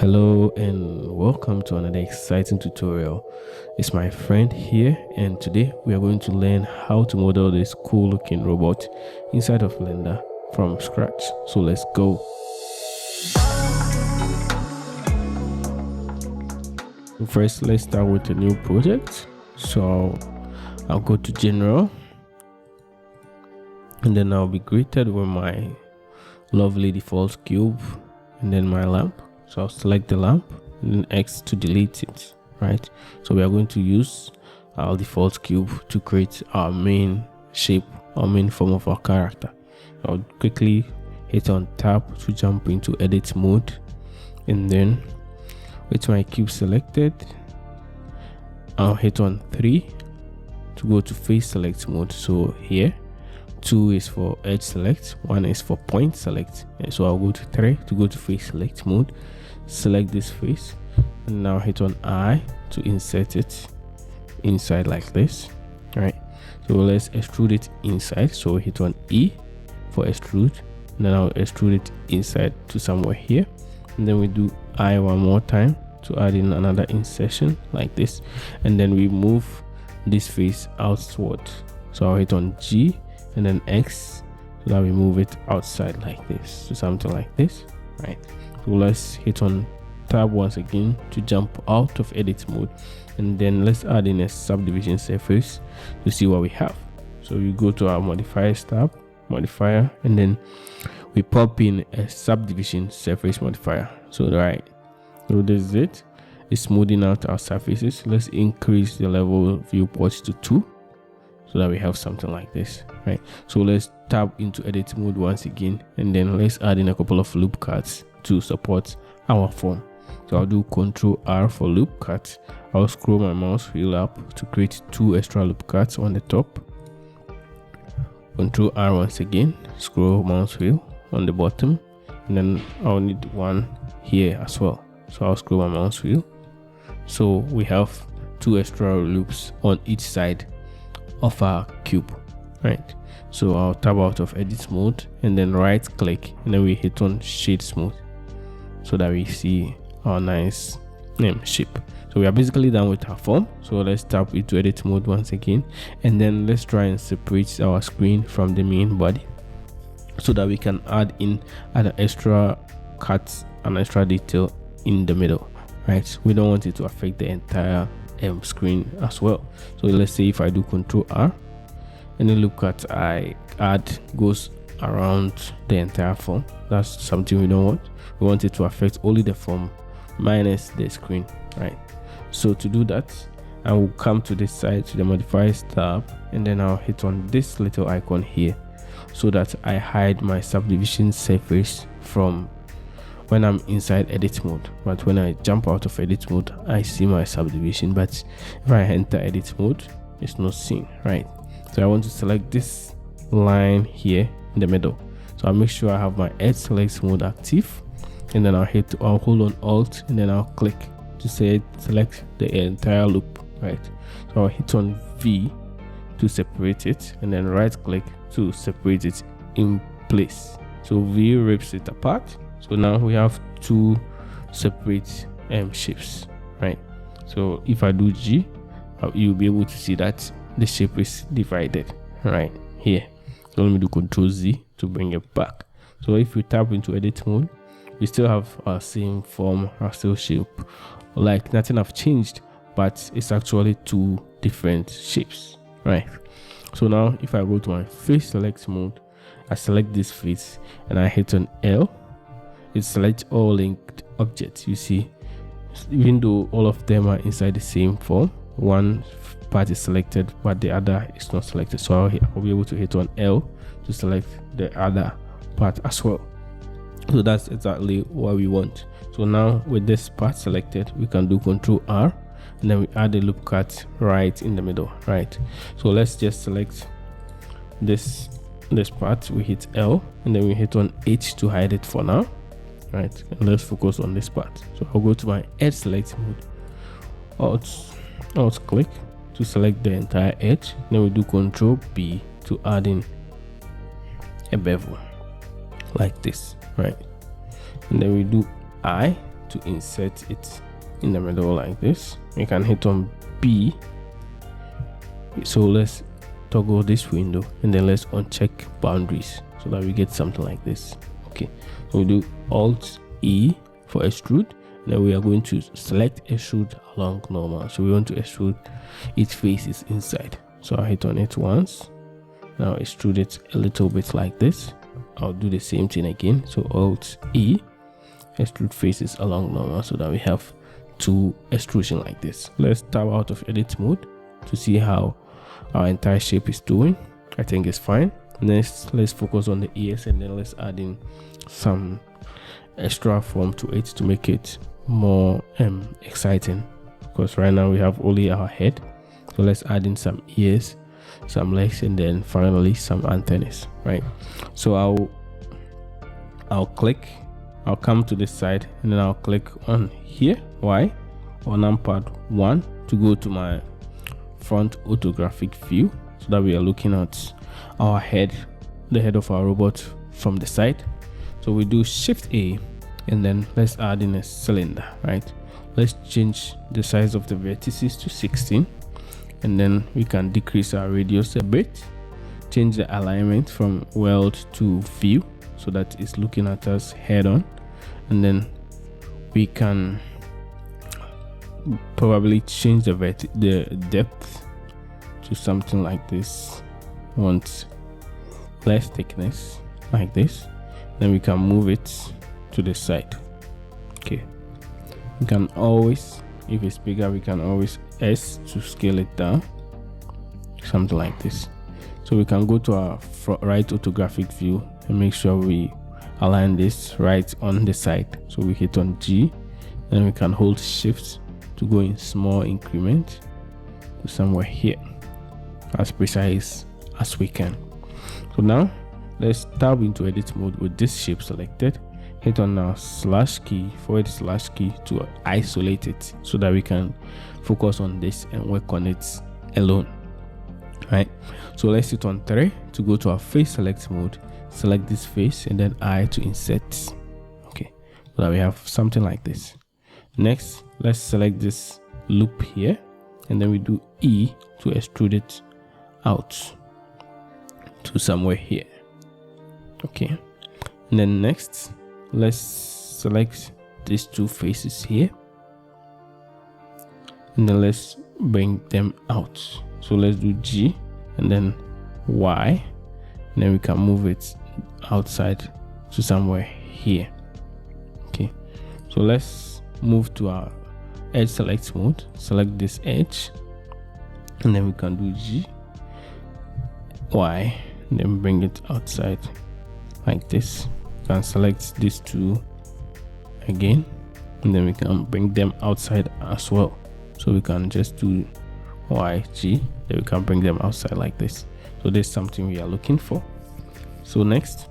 Hello and welcome to another exciting tutorial. It's my friend here, and today we are going to learn how to model this cool looking robot inside of Blender from scratch. So let's go. First, let's start with a new project. So I'll go to General, and then I'll be greeted with my lovely default cube and then my lamp. So I'll select the lamp and then X to delete it, right? So we are going to use our default cube to create our main shape, our main form of our character. I'll quickly hit on tab to jump into edit mode, and then with my cube selected, I'll hit on 3 to go to face select mode. So here 2 is for edge select, 1 is for point select, and so I'll go to 3 to go to face select mode. Select this face and now hit on I to insert it inside like this. All right, so let's extrude it inside. So hit on E for extrude, and then I'll extrude it inside to somewhere here, and then we do I one more time to add in another insertion like this, and then we move this face outward. So I'll hit on G and then X so that we move it outside like this to something like this, right? So let's hit on tab once again to jump out of edit mode, and then let's add in a subdivision surface to see what we have. So we go to our modifiers tab, modifier, and then we pop in a subdivision surface modifier. So right, so this is it. It's smoothing out our surfaces. Let's increase the level viewport to 2 so that we have something like this, right? So let's tab into edit mode once again, and then let's add in a couple of loop cuts to support our form. So I'll do Ctrl R for loop cut. I'll scroll my mouse wheel up to create 2 extra loop cuts on the top. Ctrl R once again, scroll mouse wheel on the bottom, and then I'll need one here as well. So I'll scroll my mouse wheel. So we have 2 extra loops on each side of our cube, right? So I'll tab out of edit mode and then right click, and then we hit on shade smooth so that we see our nice shape. So we are basically done with our form. So let's tap into edit mode once again, and then let's try and separate our screen from the main body so that we can add in an extra cuts and extra detail in the middle, right? We don't want it to affect the entire screen as well. So let's say if I do Ctrl R, and then look at I add goes around the entire form. That's something we don't want. We want it to affect only the form minus the screen, right? So to do that, I will come to this side to the modifiers tab, and then I'll hit on this little icon here so that I hide my subdivision surface from when I'm inside edit mode. But when I jump out of edit mode, I see my subdivision, but if I enter edit mode, it's not seen, right? So I want to select this line here in the middle. So I'll make sure I have my edge select mode active, and then I'll hold on Alt, and then I'll click to select the entire loop, right? So I'll hit on V to separate it, and then right click to separate it in place. So V rips it apart. So now we have 2 separate shapes, right? So if I do G, you'll be able to see that the shape is divided right here. So let me do Ctrl Z to bring it back. So if we tap into edit mode, we still have our same form, our same shape, like nothing have changed, but it's actually 2 different shapes, right? So now if I go to my face select mode, I select this face and I hit on L. It selects all linked objects. You see, even though all of them are inside the same form, one part is selected but the other is not selected. So I'll be able to hit on L to select the other part as well. So that's exactly what we want. So now with this part selected, we can do Ctrl R, and then we add a loop cut right in the middle, right? So let's just select this part. We hit L, and then we hit on H to hide it for now, right? And let's focus on this part. So I'll go to my edge select mode, Alt click to select the entire edge, then we do Ctrl B to add in a bevel like this, right? And then we do I to insert it in the middle like this. You can hit on B. So let's toggle this window and then let's uncheck boundaries so that we get something like this. Okay, so we do Alt E for extrude. Then we are going to select extrude along normal. So we want to extrude its faces inside. So I'll hit on it once. Now extrude it a little bit like this. I'll do the same thing again. So Alt E, extrude faces along normal so that we have two extrusion like this. Let's tab out of edit mode to see how our entire shape is doing. I think it's fine. Next, let's focus on the ears and then let's add in some extra form to it to make it more exciting, because right now we have only our head. So let's add in some ears, some legs, and then finally some antennas, right? So I'll come to this side and then I'll click on here, Y, or numpad 1 to go to my front orthographic view so that we are looking at our head, the head of our robot from the side. So we do Shift A and then let's add in a cylinder, right? Let's change the size of the vertices to 16 and then we can decrease our radius a bit, change the alignment from world to view so that it's looking at us head on, and then we can probably change the depth to something like this. Want less thickness like this, then we can move it to the side. Okay, we can always, if it's bigger, we can always S to scale it down, something like this. So we can go to our right orthographic view and make sure we align this right on the side. So we hit on G, and we can hold Shift to go in small increment to somewhere here, as precise as we can. So now let's tab into edit mode with this shape selected. Hit on our /key to isolate it so that we can focus on this and work on it alone, right? So let's hit on 3 to go to our face select mode, select this face, and then I to insert. Okay, so that we have something like this. Next, let's select this loop here and then we do E to extrude it out to somewhere here. Okay, and then next let's select these two faces here and then let's bring them out. So let's do G and then Y, and then we can move it outside to somewhere here. Okay, so let's move to our edge select mode, select this edge, and then we can do G, Y, and then bring it outside like this. We can select these two again, and then we can bring them outside as well. So we can just do Y, G, then we can bring them outside like this. So this is something we are looking for. So next,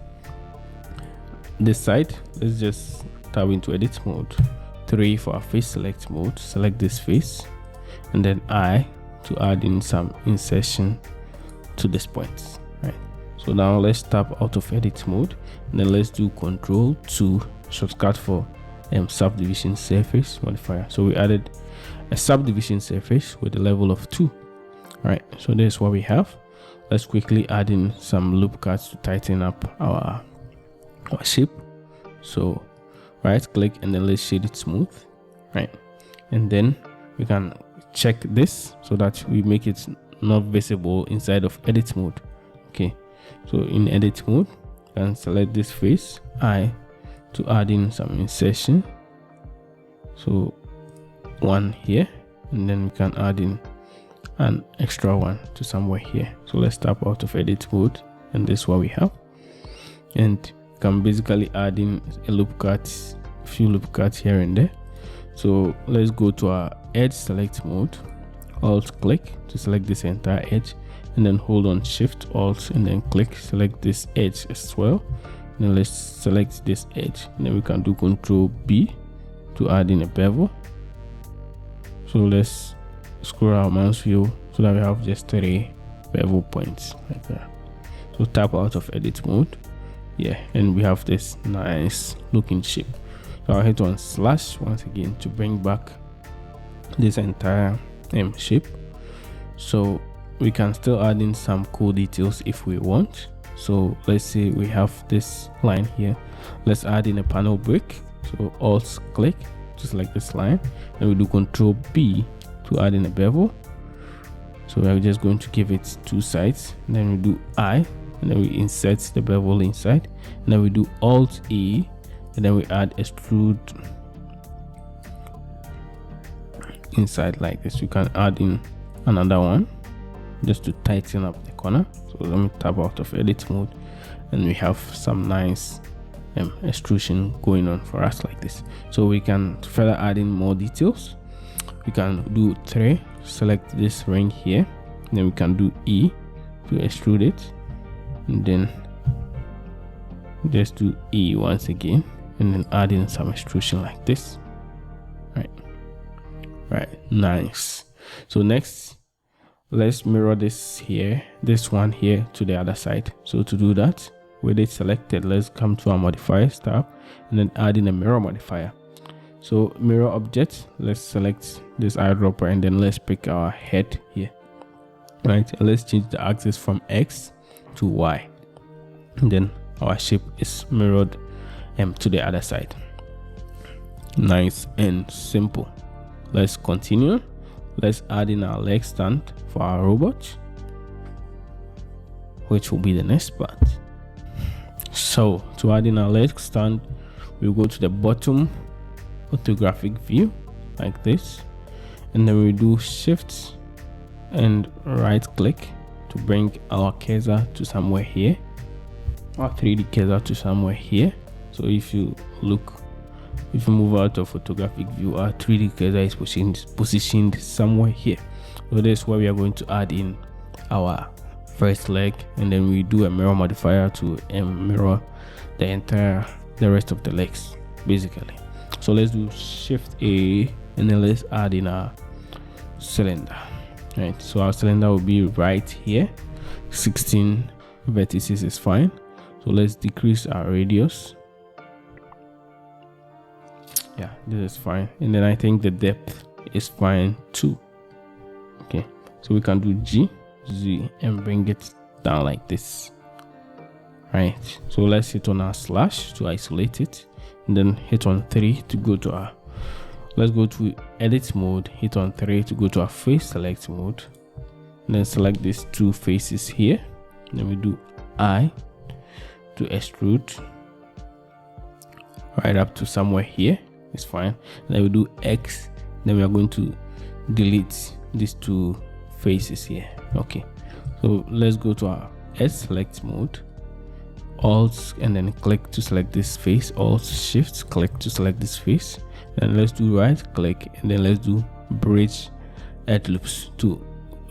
this side, let's just tab into edit mode, 3 for our face select mode, select this face, and then I to add in some insertion to this point, right? So now let's tap out of edit mode and then let's do Control 2 shortcut for subdivision surface modifier. So we added a subdivision surface with a level of 2. All right, so this is what we have. Let's quickly add in some loop cuts to tighten up our shape. So right click and then let's shade it smooth, right? And then we can check this so that we make it not visible inside of edit mode. Okay, so in edit mode, you can select this face I to add in some insertion. So one here, and then we can add in an extra one to somewhere here. So let's tap out of edit mode, and this is what we have. And you can basically add in a loop cut, a few loop cuts here and there. So let's go to our edge select mode, alt click to select this entire edge, and then hold on Shift Alt and then click, select this edge as well. And then let's select this edge, and then we can do Control B to add in a bevel. So let's scroll our mouse wheel so that we have just 3 bevel points like that. So tap out of edit mode, yeah, and we have this nice looking shape. So I'll hit on slash once again to bring back this entire shape. So we can still add in some cool details if we want. So let's say we have this line here. Let's add in a panel break. So alt click to select this line, and we do Control B to add in a bevel. So we're just going to give it 2 sides, and then we do I, and then we insert the bevel inside, and then we do Alt A, and then we add extrude inside like this. We can add in another one just to tighten up the corner. So let me tab out of edit mode, and we have some nice extrusion going on for us like this. So we can further add in more details. We can do 3, select this ring here, and then we can do E to extrude it, and then just do E once again, and then add in some extrusion like this. Right, nice. So next, let's mirror this one here to the other side. So to do that, with it selected, let's come to our modifiers tab, and then add in a mirror modifier. So mirror object, let's select this eyedropper, and then let's pick our head here, right? And let's change the axis from X to Y, and then our shape is mirrored to the other side. Nice and simple. Let's continue. Let's add in our leg stand for our robot, which will be the next part. So to add in our leg stand, we'll go to the bottom orthographic view like this, and then we do shift and right click to bring our cursor to somewhere here, our 3D cursor to somewhere here. So if you move out of photographic view, our 3D cursor is positioned somewhere here. So that's where we are going to add in our first leg, and then we do a mirror modifier to mirror the rest of the legs basically. So let's do Shift A, and then let's add in our cylinder. Right, so our cylinder will be right here. 16 vertices is fine. So let's decrease our radius. Yeah, this is fine, and then I think the depth is fine too. Okay, so we can do Z and bring it down like this. Right, so let's hit on our slash to isolate it, and then hit on 3 to go to our, let's go to edit mode, hit on 3 to go to our face select mode, and then select these 2 faces here, and then we do I to extrude right up to somewhere here. It's fine. And then we do X, then we are going to delete these 2 faces here. Okay, so let's go to our S select mode, Alt and then click to select this face, Alt Shift click to select this face, and let's do right click, and then let's do bridge edge loops to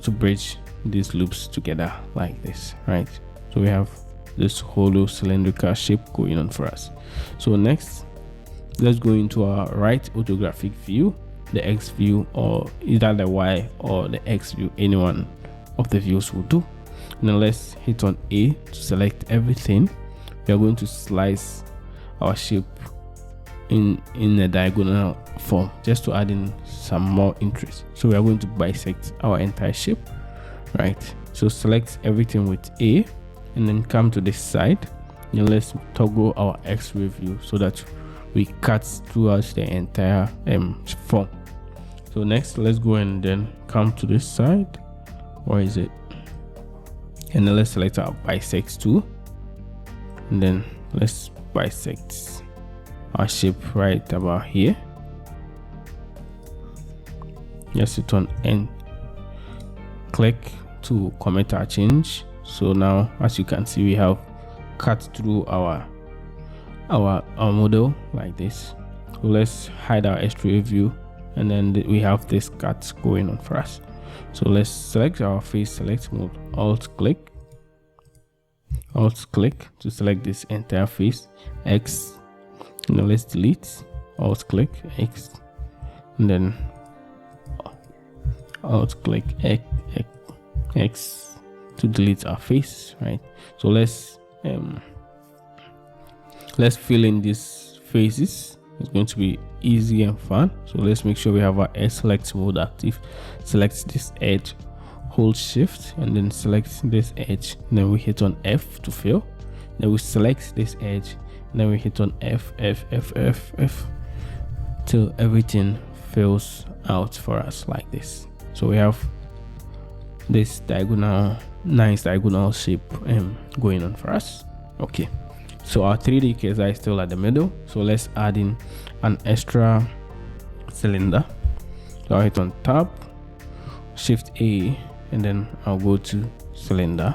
bridge these loops together like this. Right, so we have this hollow cylindrical shape going on for us. So next, let's go into our right orthographic view, the X view, or either the Y or the X view, any one of the views will do. And then let's hit on A to select everything. We are going to slice our shape in a diagonal form just to add in some more interest. So we are going to bisect our entire shape. Right, so select everything with A, and then come to this side, and let's toggle our X-ray view so that we cut throughout the entire form. So next, let's go and then come to this side. Where is it? And then let's select our bisect tool, and then let's bisect our shape right about here. Just hit on N, click to commit our change. So now, as you can see, we have cut through our model like this. So let's hide our X-ray view, and then we have this cut going on for us. So let's select our face select mode, alt click to select this entire face, X, and then let's delete, alt click X, and then alt click X to delete our face. Right, so let's fill in these faces It's going to be easy and fun. So let's make sure we have our edge select mode active. Select this edge, hold shift, and then select this edge, and then we hit on F to fill. Then we select this edge, and then we hit on F till everything fills out for us like this. So we have this nice diagonal shape going on for us. Okay, so our 3D cursor is still at the middle, so let's add in an extra cylinder. So I'll hit on tab, shift A, and then I'll go to cylinder,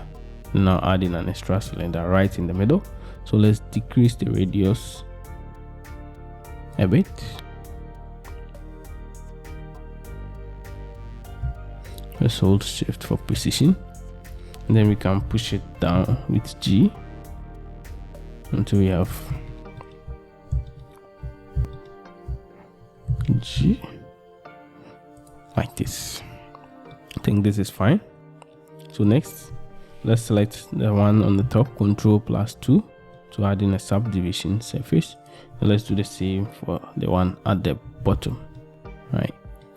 and now add in an extra cylinder right in the middle. So let's decrease the radius a bit. Let's hold shift for precision, and then we can push it down with G until we have G like this. I think this is fine. So next, let's select the one on the top, Ctrl+2 to add in a subdivision surface, and let's do the same for the one at the bottom. Right,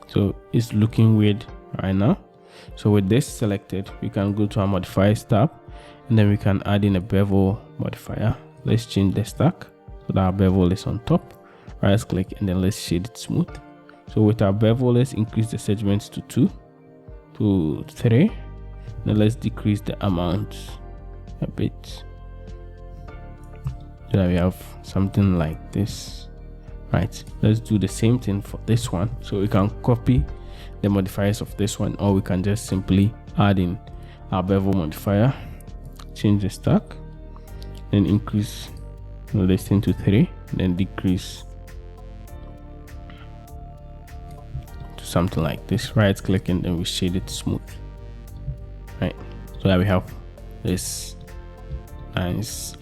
so it's looking weird right now. So with this selected, we can go to our modifiers tab, and then we can add in a bevel modifier. Let's change the stack so that our bevel is on top. Right click, and then let's shade it smooth. So with our bevel, let's increase the segments to 2 to 3. Now let's decrease the amount a bit so that we have something like this. Right, let's do the same thing for this one. So we can copy the modifiers of this one, or we can just simply add in our bevel modifier, change the stack, then increase this thing to 3, then decrease to something like this. Right click, and then we shade it smooth. Right, so that we have this nice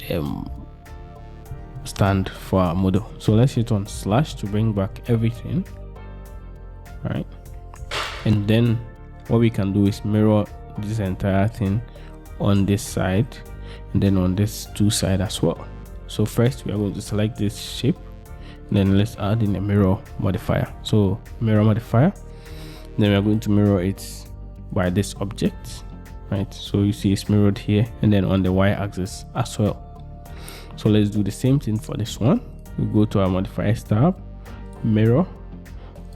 stand for our model. So let's hit on slash to bring back everything. Right, and then what we can do is mirror this entire thing on this side, and then on this two side as well. So first we are going to select this shape, and then let's add in a mirror modifier. So mirror modifier, then we are going to mirror it by this object. Right, so you see it's mirrored here, and then on the y-axis as well. So let's do the same thing for this one. We go to our modifiers tab, mirror,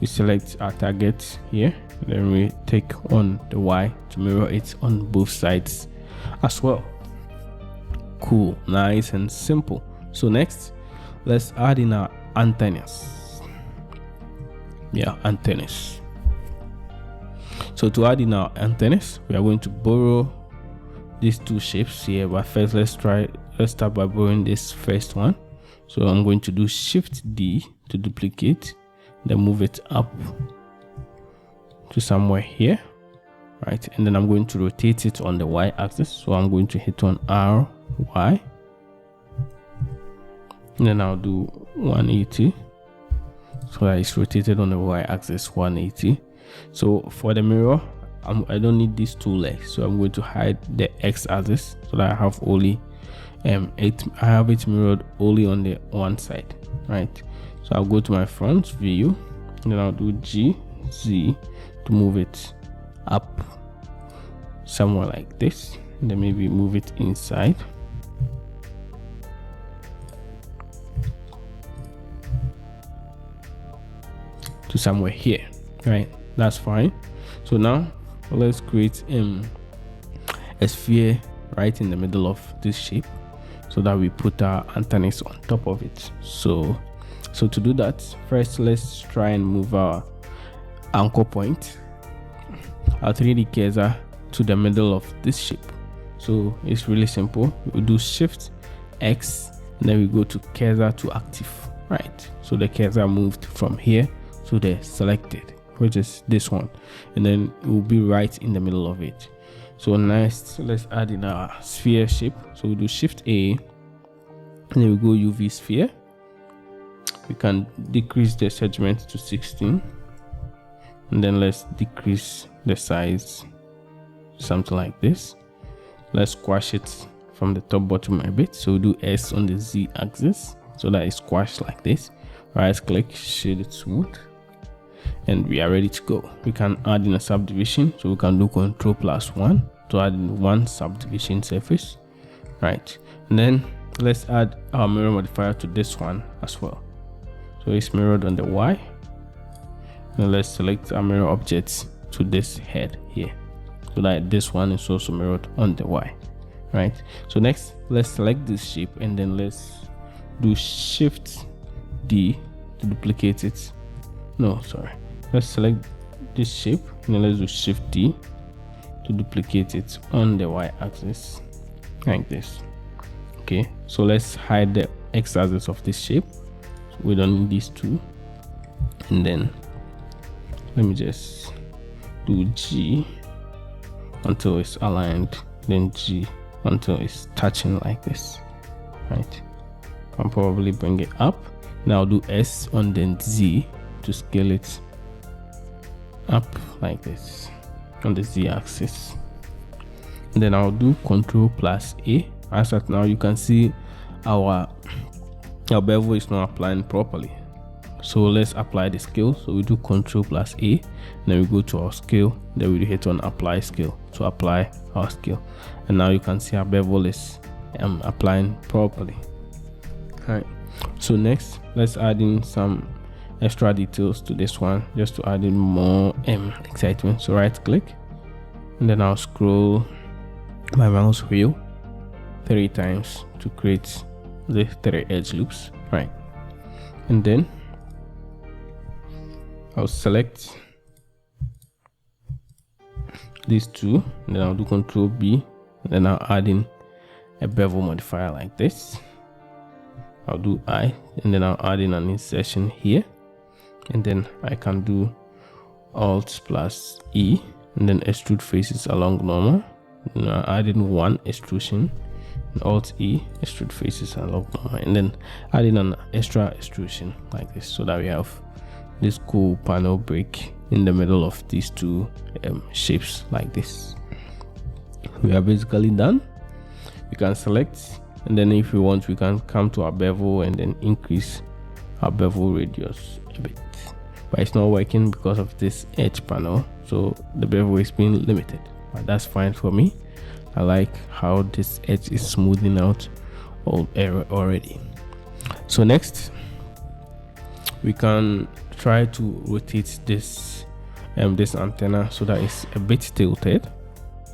we select our target here, and then we take on the Y to mirror it on both sides as well. Cool, nice and simple. So next, let's add in our antennas. Antennas. So to add in our antennas, we are going to borrow these two shapes here, but first let's start by borrowing this first one. So I'm going to do Shift D to duplicate, then move it up to somewhere here, right? And then I'm going to rotate it on the y-axis. So I'm going to hit on R, Y, and then I'll do 180 so that it's rotated on the y-axis 180. So for the mirror, I don't need these two legs, so I'm going to hide the x-axis so that I have only I have it mirrored only on the one side, right? So I'll go to my front view, and then I'll do G, Z to move it up somewhere like this, and then maybe move it inside. To somewhere here, right? That's fine. So now let's create a sphere right in the middle of this shape so that we put our antennas on top of it. So to do that, first let's try and move our anchor point, our 3D cursor, to the middle of this shape. So it's really simple. We do Shift X, and then we go to cursor to active, right? So the cursor moved from here to the selected, which is this one, and then it will be right in the middle of it. So next, let's add in our sphere shape. So we do Shift A, and then we go UV sphere. We can decrease the segment to 16, and then let's decrease the size to something like this. Let's squash it from the top bottom a bit. So we do S on the Z axis so that it's squashed like this. right click, shade it smooth, and we are ready to go. We can add in a subdivision, so we can do Ctrl+1 to add in one subdivision surface, right? And then let's add our mirror modifier to this one as well. So it's mirrored on the Y. Now let's select our mirror objects to this head here, so that this one is also mirrored on the Y, right? So next, let's select this shape, and then let's do Shift D to duplicate it. No, sorry. Let's select this shape, and then let's do Shift D to duplicate it on the Y axis, like this. Okay, so let's hide the X axis of this shape. So we don't need these two. And then let me just do G until it's aligned, then G until it's touching like this, right? I'll probably bring it up. Now I'll do S on then Z to scale it up like this on the Z axis. And then I'll do Ctrl+A. As at now, you can see our bevel is not applying properly. So let's apply the scale. So we do Ctrl+A, then we go to our scale, then we hit on apply scale to apply our scale. And now you can see our bevel is applying properly. All right, so next let's add in some extra details to this one, just to add in more excitement. So right click, and then I'll scroll my mouse wheel 3 times to create the 3 edge loops, right? And then I'll select these two, and then I'll do Ctrl B, and then I'll add in a bevel modifier like this. I'll do I, and then I'll add in an insertion here, and then I can do Alt+E, and then extrude faces along normal. And I'll add in one extrusion, and Alt-E, extrude faces along normal, and then add in an extra extrusion like this, so that we have this cool panel break in the middle of these two shapes like this. We are basically done. We can select, and then if we want, we can come to our bevel and then increase our bevel radius a bit, but it's not working because of this edge panel, so the bevel is being limited, but that's fine for me. I like how this edge is smoothing out all area already. So next, we can try to rotate this this antenna so that it's a bit tilted.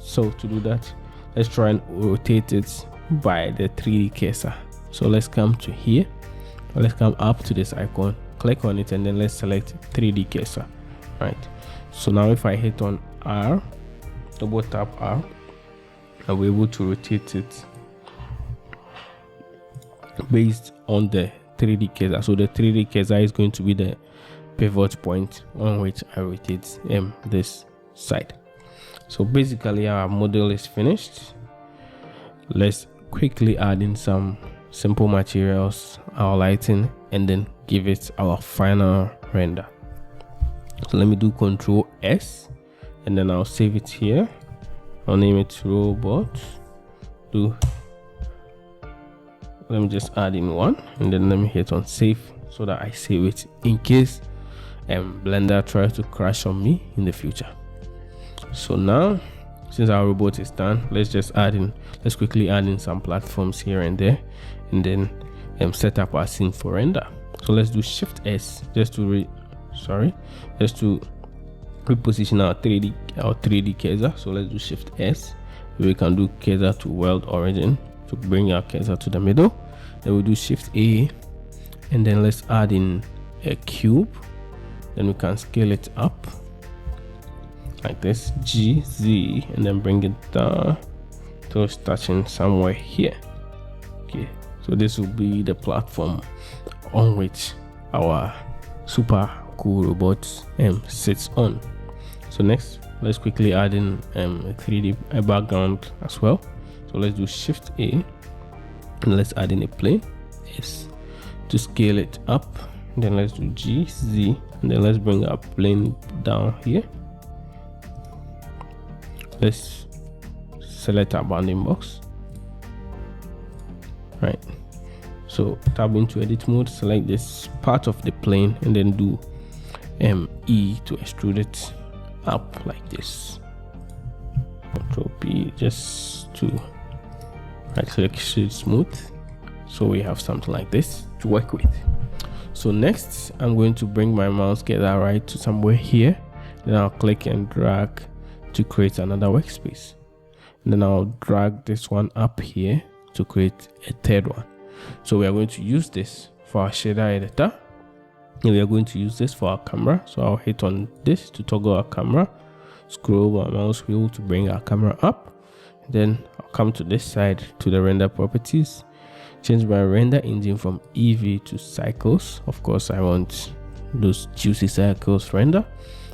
So to do that, let's try and rotate it by the 3D cursor. So let's come to here, let's come up to this icon, click on it, and then let's select 3D cursor, right? So now if I hit on R, double tap R, I'll be able to rotate it based on the 3D cursor. So the 3D cursor is going to be the pivot point on which I rotate this side. So basically our model is finished. Let's quickly add in some simple materials, our lighting, and then give it our final render. So let me do Ctrl S, and then I'll save it here. I'll name it robot. Let me just add in one, and then let me hit on save so that I save it in case Blender tries to crash on me in the future. So now, since our robot is done, let's quickly add in some platforms here and there, and then set up our scene for render. So let's do Shift S just to reposition our 3D cursor. So let's do Shift S. We can do cursor to world origin to bring our cursor to the middle. Then we'll do Shift A, and then let's add in a cube. Then we can scale it up like this, G, Z, and then bring it down till it's touching somewhere here. Okay, so this will be the platform on which our super cool robot sits on. So next, let's quickly add in a 3D background as well. So let's do Shift A, and let's add in a plane S to scale it up. Then let's do G, Z, and then let's bring our plane down here. Let's select our bounding box, right? So tab into edit mode, select this part of the plane, and then do E to extrude it up like this. Control P just to right click, extrude smooth. So we have something like this to work with. So next, I'm going to bring my mouse cursor right to somewhere here. Then I'll click and drag to create another workspace. And then I'll drag this one up here to create a third one. So we are going to use this for our shader editor. And we are going to use this for our camera. So I'll hit on this to toggle our camera. Scroll my mouse wheel to bring our camera up. Then I'll come to this side to the render properties. Change my render engine from EV to cycles. Of course, I want those juicy cycles render.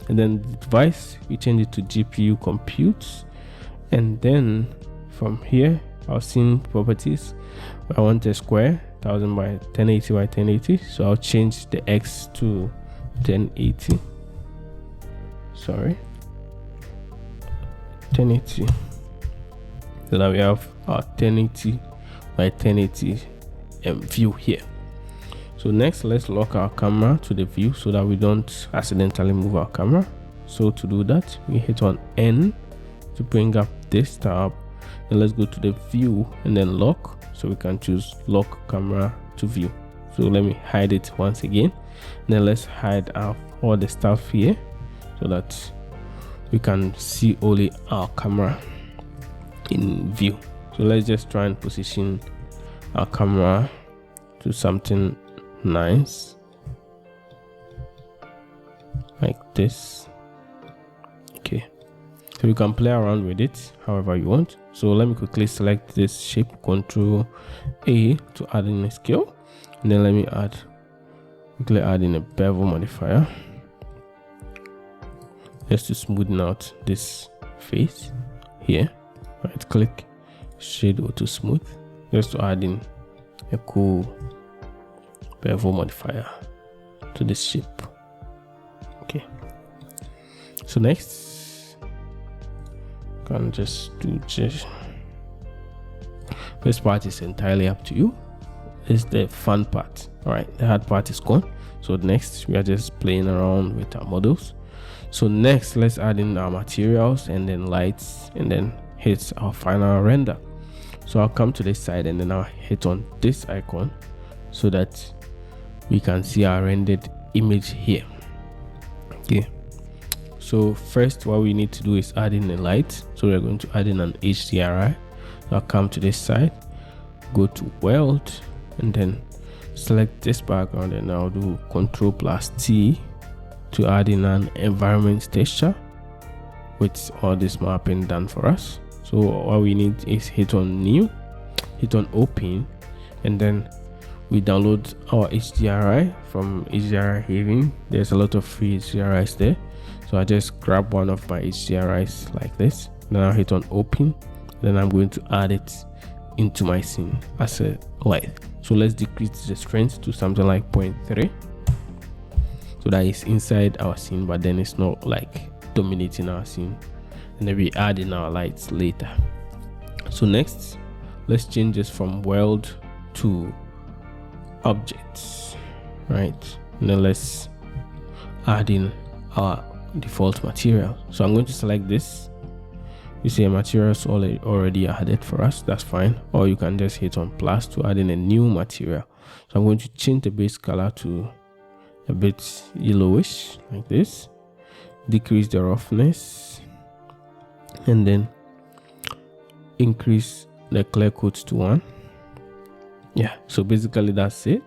And then the device, we change it to GPU compute. And then from here, our scene properties, I want a square 1000 by 1080 by 1080. So I'll change the X to 1080. Sorry, 1080. So now we have our 1080 by 1080 view here. So next, let's lock our camera to the view so that we don't accidentally move our camera. So to do that, we hit on N to bring up this tab. Then let's go to the view and then lock. So we can choose lock camera to view. So let me hide it once again. And then let's hide all the stuff here so that we can see only our camera in view. So let's just try and position our camera to something nice like this. Okay, so you can play around with it however you want. So let me quickly select this shape, Control A to add in a scale, and then let me quickly add in a bevel modifier just to smoothen out this face here. Right click, shade auto smooth, just to add in a cool bevel modifier to this shape. Okay, so next, can just do this part is entirely up to you. It's the fun part. All right, the hard part is gone. So next, we are just playing around with our models. So next, let's add in our materials and then lights, and then hit our final render. So I'll come to this side and then I'll hit on this icon so that we can see our rendered image here. Okay, so first what we need to do is add in a light. So we're going to add in an HDRI. So I'll come to this side, go to world, and then select this background, and I'll do Ctrl+T to add in an environment texture with all this mapping done for us. So what we need is hit on new, hit on open, and then we download our HDRI from HDRI Haven. There's a lot of free HDRIs there. So I just grab one of my HDRIs like this. Then I'll hit on open. Then I'm going to add it into my scene as a light. So let's decrease the strength to something like 0.3. So that is inside our scene, but then it's not like dominating our scene. And then we add in our lights later. So next, let's change this from world to objects, right? And then let's add in our default material. So I'm going to select this. You see a material is already added for us. That's fine. Or you can just hit on plus to add in a new material. So I'm going to change the base color to a bit yellowish like this. Decrease the roughness, and then increase the clear coat to 1. Yeah, so basically that's it.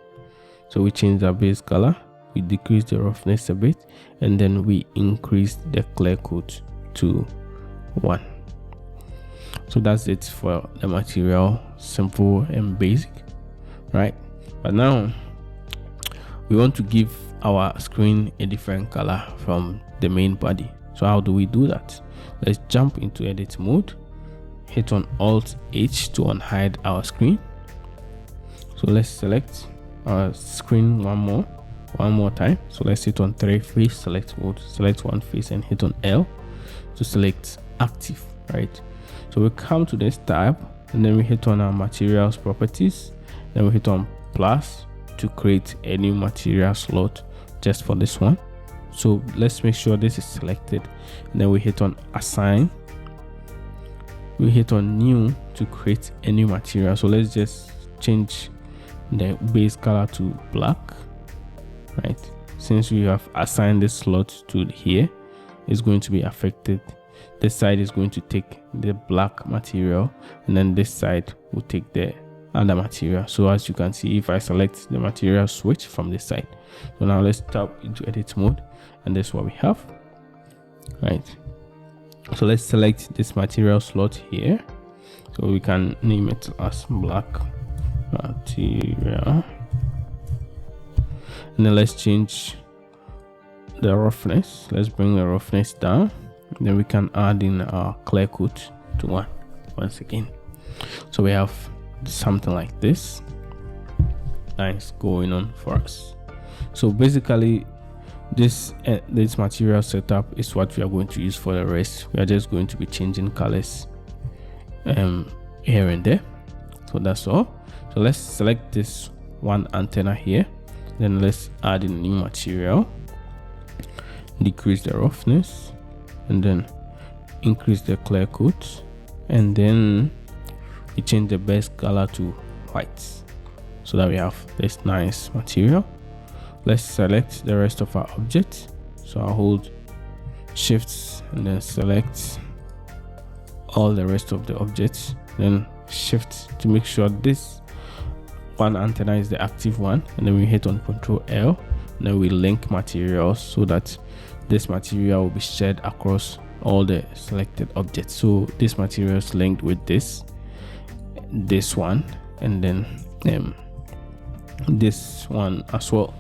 So we change our base color, we decrease the roughness a bit, and then we increase the clear coat to 1. So that's it for the material, simple and basic, right? But now we want to give our screen a different color from the main body. So how do we do that? Let's jump into edit mode, hit on Alt H to unhide our screen. So let's select our screen one more time. So let's hit on 3 face select mode, select one face, and hit on L to select active, right? So we come to this tab, and then we hit on our materials properties, then we hit on plus to create a new material slot just for this one. So let's make sure this is selected, and then we hit on assign. We hit on new to create a new material. So let's just change the base color to black, right? Since we have assigned this slot to here, it's going to be affected. This side is going to take the black material, and then this side will take the other material. So as you can see, if I select the material switch from this side, so now let's tap into edit mode, and this is what we have, right? So let's select this material slot here, so we can name it as black material, and then let's change the roughness. Let's bring the roughness down, and then we can add in our clear coat to 1 once again. So we have something like this nice going on for us. So basically this material setup is what we are going to use for the rest. We are just going to be changing colors here and there. So that's all. So let's select this one antenna here, then let's add in a new material, decrease the roughness, and then increase the clear coat, and then we change the base color to white, so that we have this nice material. Let's select the rest of our object. So I'll hold shift and then select all the rest of the objects, then shift to make sure this one antenna is the active one, and then we hit on Ctrl L, and then we link materials so that this material will be shared across all the selected objects. So this material is linked with this one, and then this one as well.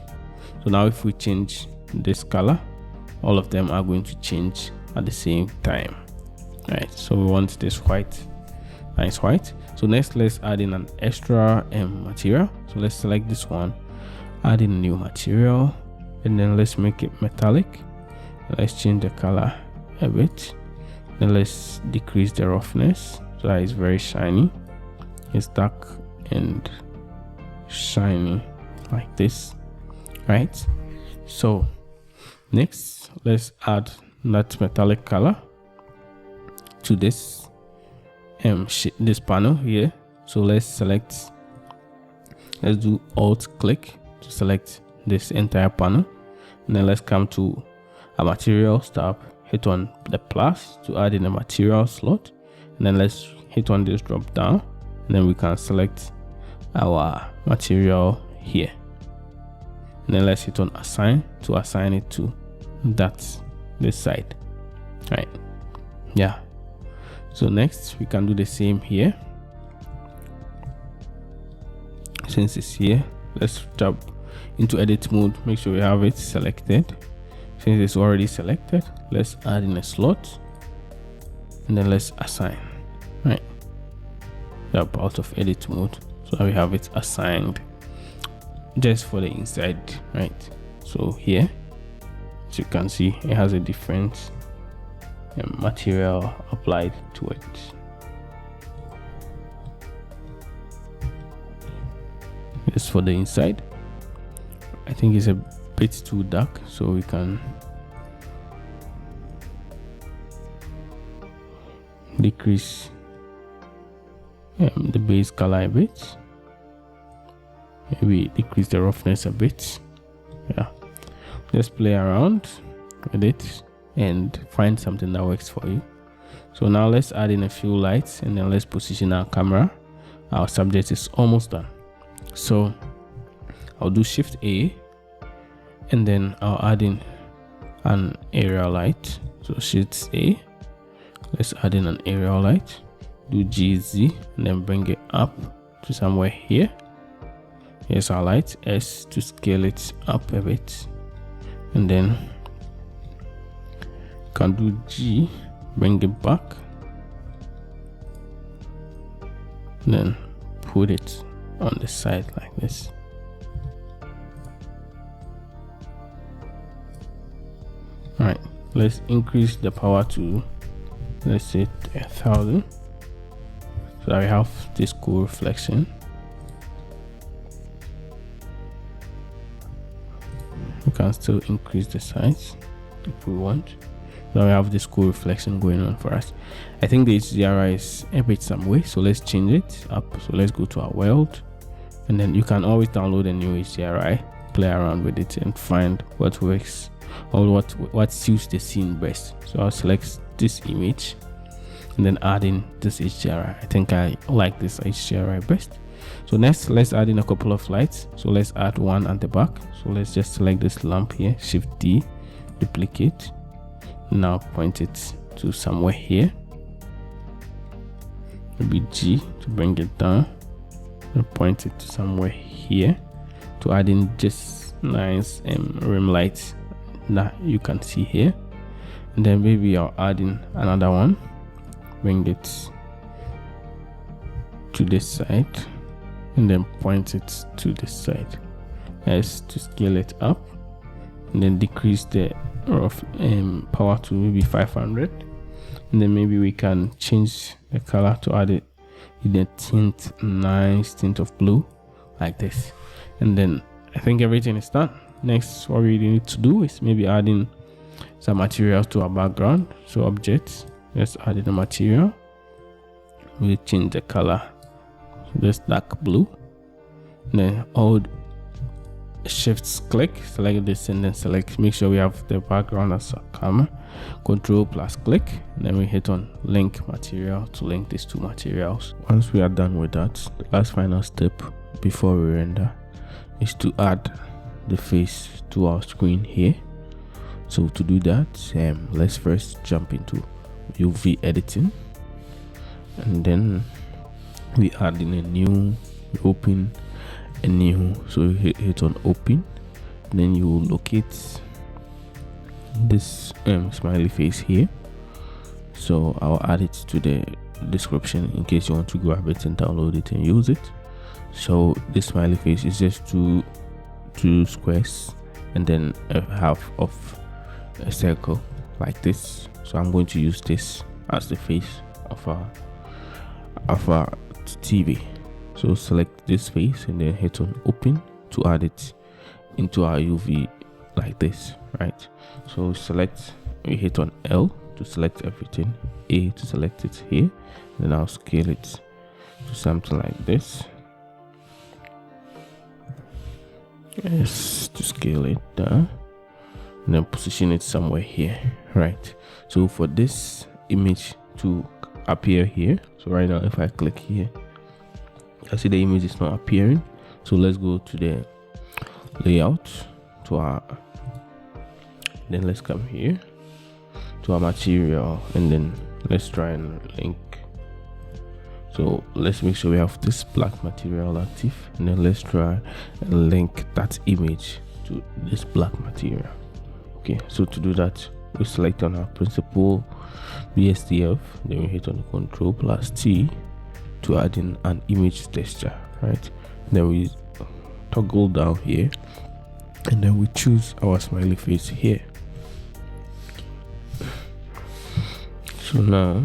So now if we change this color, all of them are going to change at the same time, right? So we want this white, nice white. So next, let's add in an extra material. So let's select this one, add in a new material, and then let's make it metallic. Let's change the color a bit, then let's decrease the roughness so that it's very shiny. It's dark and shiny like this, right? So next, let's add that metallic color to this this panel here. So let's do alt click to select this entire panel, and then let's come to a materials tab, hit on the plus to add in a material slot, and then let's hit on this drop down, and then we can select our material here, and then let's hit on assign to assign it to this side, right? Yeah. So next we can do the same here. Since it's here, let's tap into edit mode, make sure we have it selected. Since it's already selected, let's add in a slot, and then let's assign, right? Tap out of edit mode so that we have it assigned just for the inside, right? So here, as you can see, it has a different material applied to it. This for the inside. I think it's a bit too dark, so we can decrease the base color a bit, maybe decrease the roughness a bit. Yeah, just play around with it and find something that works for you. So now let's add in a few lights, and then let's position our camera. Our subject is almost done, so I'll do Shift A, and then I'll add in an area light. So Shift A, let's add in an area light, do GZ, and then bring it up to somewhere here. Here's our light. S to scale it up a bit, and then can do G, bring it back, and then put it on the side like this. All right, let's increase the power to, let's say, 1000, so that we have this cool reflection. can still increase the size if we want. Now we have this cool reflection going on for us. I think the HDRI is a bit some way, so let's change it up. So let's go to our world, and then you can always download a new HDRI, play around with it, and find what works or what suits the scene best. So I'll select this image and then add in this HDRI. I think I like this HDRI best. So next, let's add in a couple of lights. So let's add one at the back. So let's just select this lamp here, Shift D, duplicate. Now point it to somewhere here, maybe G to bring it down, and point it to somewhere here to add in just nice rim lights that you can see here. And then maybe I'll add in another one, bring it to this side, and then point it to this side as to scale it up, and then decrease the of power to maybe 500, and then maybe we can change the color to add it in a nice tint of blue like this. And then I think everything is done. Next, what we need to do is maybe adding some materials to our background. So objects, let's add in the material. We change the color to this dark blue, and then hold Shift click, select this, and then select, make sure we have the background as a camera. Control plus click, and then we hit on link material to link these two materials. Once we are done with that, the last final step before we render is to add the face to our screen here. So to do that, let's first jump into UV editing, and then we add in a new, open a new. So you hit on open, then you locate this smiley face here. So I'll add it to the description in case you want to grab it and download it and use it. So this smiley face is just two squares and then a half of a circle like this. So I'm going to use this as the face of our TV. So select this face and then hit on open to add it into our UV like this, right? So we hit on L to select everything, A to select it here, then I'll scale it to something like this. Yes, to scale it down, and then position it somewhere here, right? So for this image to appear here, so right now if I click here, I see the image is not appearing. So let's go to the layout, then let's come here to our material, and then let's try and link. So let's make sure we have this black material active, and then let's try and link that image to this black material. Okay, so to do that, we select on our principal BSDF, then we hit on Control plus T to add in an image texture, right? Then we toggle down here, and then we choose our smiley face here. So now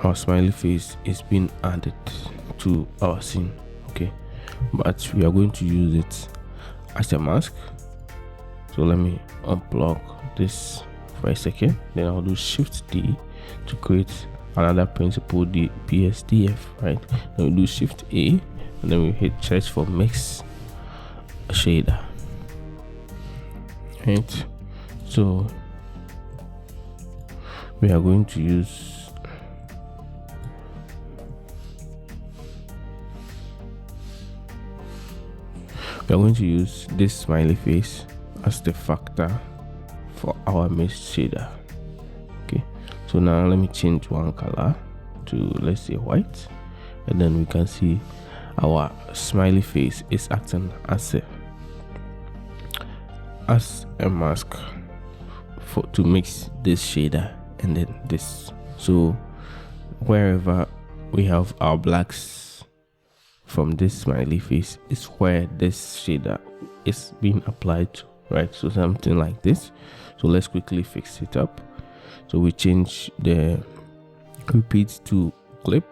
our smiley face is being added to our scene, okay, but we are going to use it as a mask. So let me unplug this for a second, then I'll do Shift D to create another principal PSDF, right? Then we do Shift A, and then we hit search for mix shader, right? So we are going to use this smiley face as the factor for our mix shader. Okay, so now let me change one color to, let's say, white, and then we can see our smiley face is acting as a mask to mix this shader and then this. So wherever we have our blacks from this smiley face is where this shader is being applied to, right? So something like this. So let's quickly fix it up. So we change the repeat to clip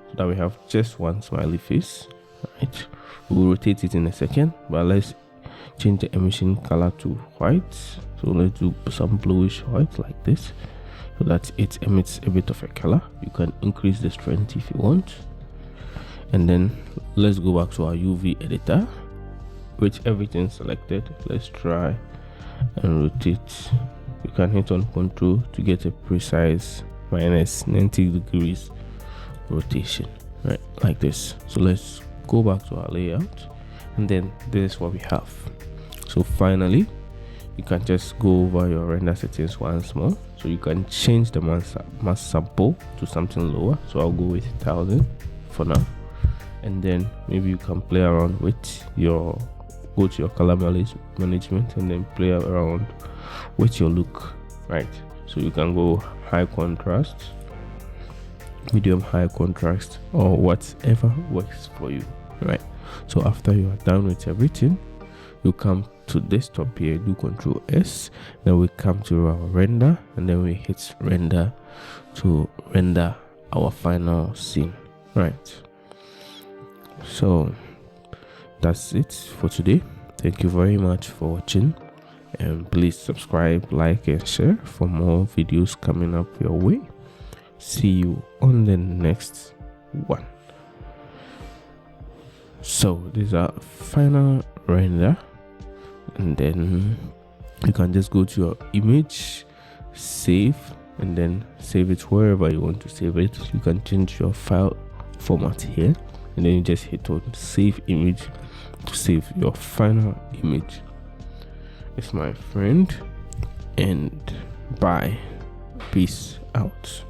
so that we have just one smiley face, right? We'll rotate it in a second, but let's change the emission color to white. So let's do some bluish white like this, so that it emits a bit of a color. You can increase the strength if you want. And then let's go back to our UV editor with everything selected. Let's try and rotate. You can hit on Control to get a precise minus 90 degrees rotation, right, like this. So let's go back to our layout, and then this is what we have. So finally, you can just go over your render settings once more. So you can change the mass sample to something lower. So I'll go with 1000 for now, and then maybe you can play around with your, go to your color management and then play around with your look, right? So you can go high contrast, medium high contrast, or whatever works for you, right? So after you are done with everything, you come to desktop here, do Control S, then we come to our render, and then we hit render to render our final scene, right? So that's it for today. Thank you very much for watching, and please subscribe, like, and share for more videos coming up your way. See you on the next one. So this is our final render, and then you can just go to your image, save, and then save it wherever you want to save it. You can change your file format here, and then you just hit on save image to save your final image. It's my friend, and bye, peace out.